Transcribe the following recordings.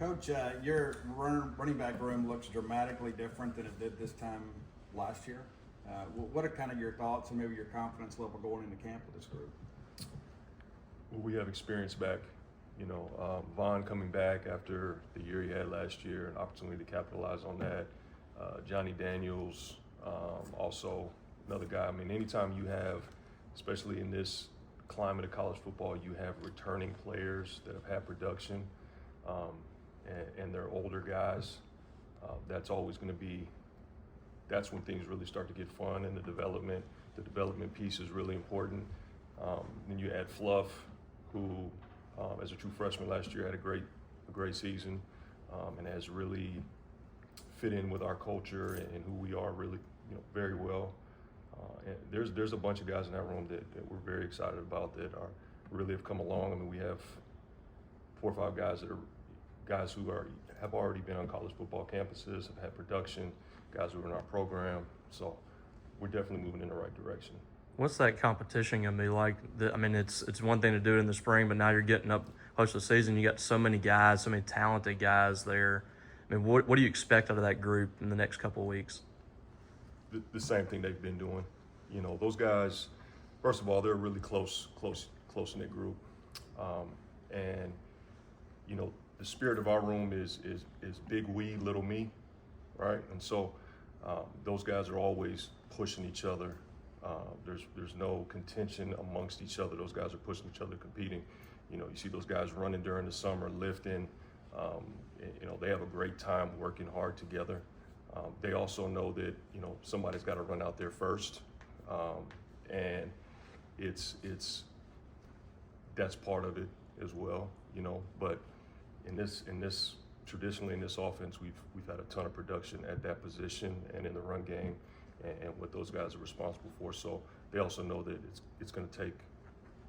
Coach, your running back room looks dramatically different than it did this time last year. What are kind of your thoughts and maybe your confidence level going into camp with this group? Well, we have experience back. Vaughn coming back after the year he had last year, an opportunity to capitalize on that. Johnny Daniels, also another guy. I mean, anytime you have, especially in this climate of college football, you have returning players that have had production, and they're older guys. That's always going to be. That's when things really start to get fun, and the development piece is really important. Then you add Fluff, who, as a true freshman last year, had a great season, and has really fit in with our culture and who we are really, very well. And there's a bunch of guys in that room that we're very excited about that really have come along. I mean, we have 4 or 5 guys that are guys who have already been on college football campuses, have had production, guys who are in our program. So we're definitely moving in the right direction. What's that competition gonna be like? I mean, it's one thing to do it in the spring, but now you're getting up close to the season. You got so many guys, so many talented guys there. I mean, what do you expect out of that group in the next couple of weeks? The same thing they've been doing. Those guys. First of all, they're a really close knit group, and the spirit of our room is big we, little me, right? And so those guys are always pushing each other. There's no contention amongst each other. Those guys are pushing each other, competing. You see those guys running during the summer, lifting. They have a great time working hard together. They also know that somebody's got to run out there first, and that's part of it as well. But traditionally in this offense, we've had a ton of production at that position and in the run game, and what those guys are responsible for. So they also know that it's going to take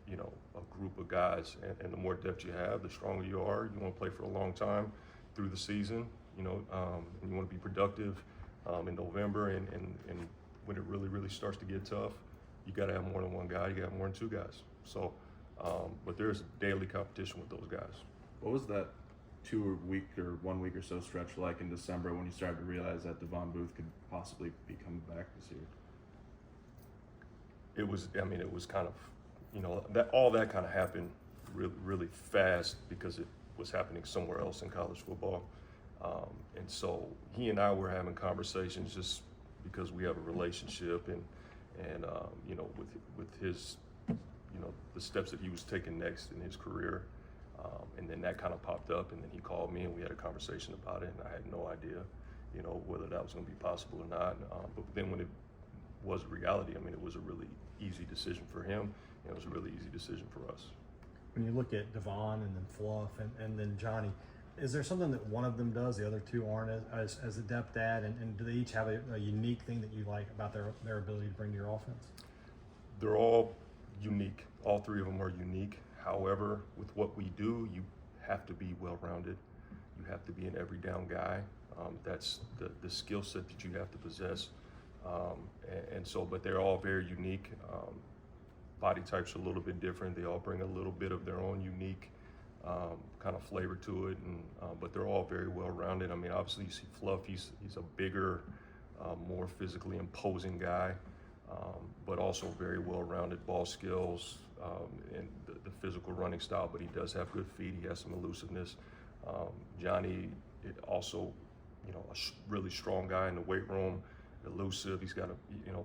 a group of guys, and the more depth you have, the stronger you are. You want to play for a long time through the season, and you want to be productive in November, and when it really starts to get tough, you got to have more than one guy. You got to have more than 2 guys. So, but there's daily competition with those guys. What was that 2 week or 1 week or so stretch like in December when you started to realize that Devon Booth could possibly be coming back this year? It was kind of, that kind of happened really fast because it was happening somewhere else in college football. And so he and I were having conversations just because we have a relationship, and with his, the steps that he was taking next in his career. And then that kind of popped up, and then he called me and we had a conversation about it, and I had no idea, whether that was going to be possible or not. But then when it was reality, it was a really easy decision for him, and it was a really easy decision for us. When you look at Devon and then Fluff and then Johnny, is there something that one of them does the other 2 aren't as adept at, and do they each have a unique thing that you like about their ability to bring to your offense? They're all unique. All 3 of them are unique. However, with what we do, you have to be well-rounded. You have to be an every down guy. That's the skill set that you have to possess. And so, but they're all very unique. Body types are a little bit different. They all bring a little bit of their own unique kind of flavor to it, and but they're all very well-rounded. Obviously you see Fluff. He's a bigger, more physically imposing guy, but also very well-rounded ball skills. And the physical running style, but he does have good feet. He has some elusiveness. Johnny, also, a really strong guy in the weight room, elusive. He's got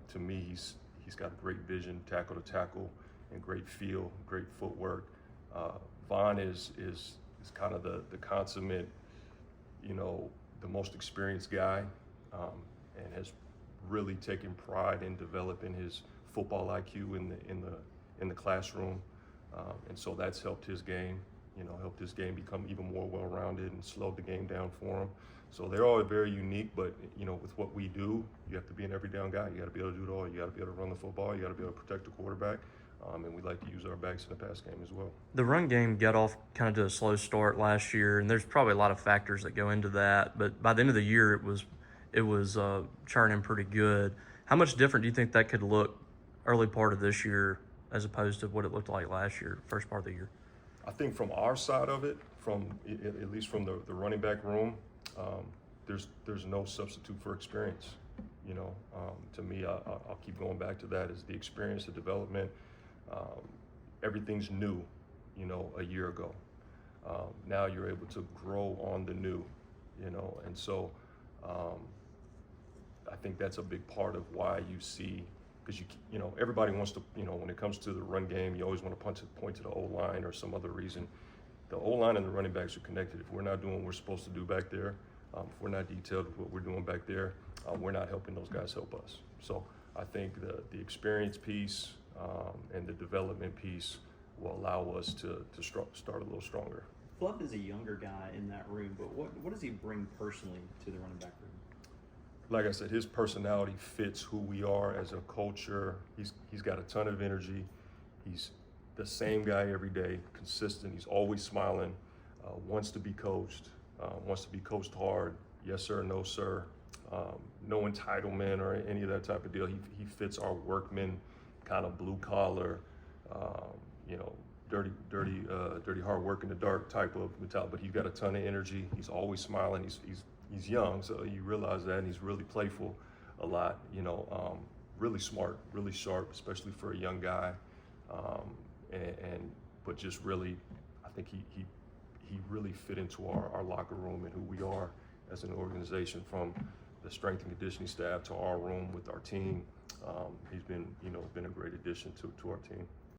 to me, he's got great vision, tackle to tackle, and great feel, great footwork. Vaughn is kind of the consummate, the most experienced guy, and has really taken pride in developing his football IQ in the classroom, and so that's helped his game, become even more well-rounded and slowed the game down for him. So they're all very unique, but with what we do, you have to be an every down guy. You got to be able to do it all. You got to be able to run the football. You got to be able to protect the quarterback, and we like to use our backs in the pass game as well. The run game got off kind of to a slow start last year, and there's probably a lot of factors that go into that. But by the end of the year, it was churning pretty good. How much different do you think that could look early part of this year as opposed to what it looked like last year, first part of the year? I think from our side of it, at least from the running back room, there's no substitute for experience. You know, to me, I'll keep going back to that, is the experience, the development. Everything's new, you know, a year ago. Now you're able to grow on the new, you know, and so I think that's a big part of why you see, because you know, everybody wants to, you know, when it comes to the run game, you always want to point to the O-line or some other reason. The O-line and the running backs are connected. If we're not doing what we're supposed to do back there, if we're not detailed with what we're doing back there, we're not helping those guys help us. So I think the experience piece and the development piece will allow us to start a little stronger. Fluff is a younger guy in that room, but what does he bring personally to the running back room? Like I said, his personality fits who we are as a culture. He's got a ton of energy. He's the same guy every day, consistent. He's always smiling, wants to be coached hard. Yes, sir, no, sir. No entitlement or any of that type of deal. He fits our workman, kind of blue collar, you know, dirty hard work in the dark type of mentality. But he's got a ton of energy. He's always smiling. He's young, so you realize that, and he's really playful a lot. You know, really smart, really sharp, especially for a young guy. But just really, I think he really fit into our locker room and who we are as an organization, from the strength and conditioning staff to our room with our team. He's been a great addition to our team.